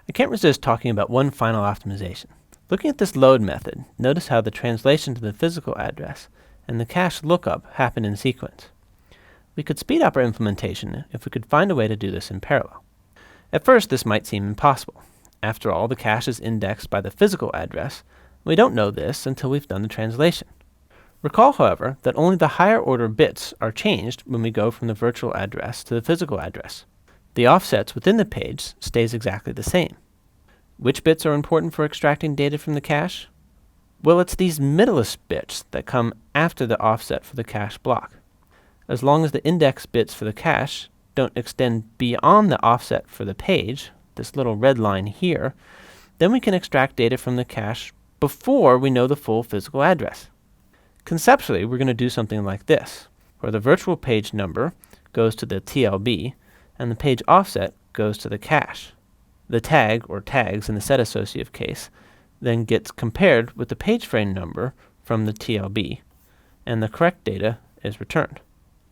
I can't resist talking about one final optimization. Looking at this load method, notice how the translation to the physical address and the cache lookup happen in sequence. We could speed up our implementation if we could find a way to do this in parallel. At first, this might seem impossible. After all, the cache is indexed by the physical address, and we don't know this until we've done the translation. Recall, however, that only the higher order bits are changed when we go from the virtual address to the physical address. The offsets within the page stays exactly the same. Which bits are important for extracting data from the cache? Well, it's these middlest bits that come after the offset for the cache block. As long as the index bits for the cache don't extend beyond the offset for the page, this little red line here, then we can extract data from the cache before we know the full physical address. Conceptually, we're going to do something like this, where the virtual page number goes to the TLB and the page offset goes to the cache. The tag, or tags in the set associative case, then gets compared with the page frame number from the TLB, and the correct data is returned.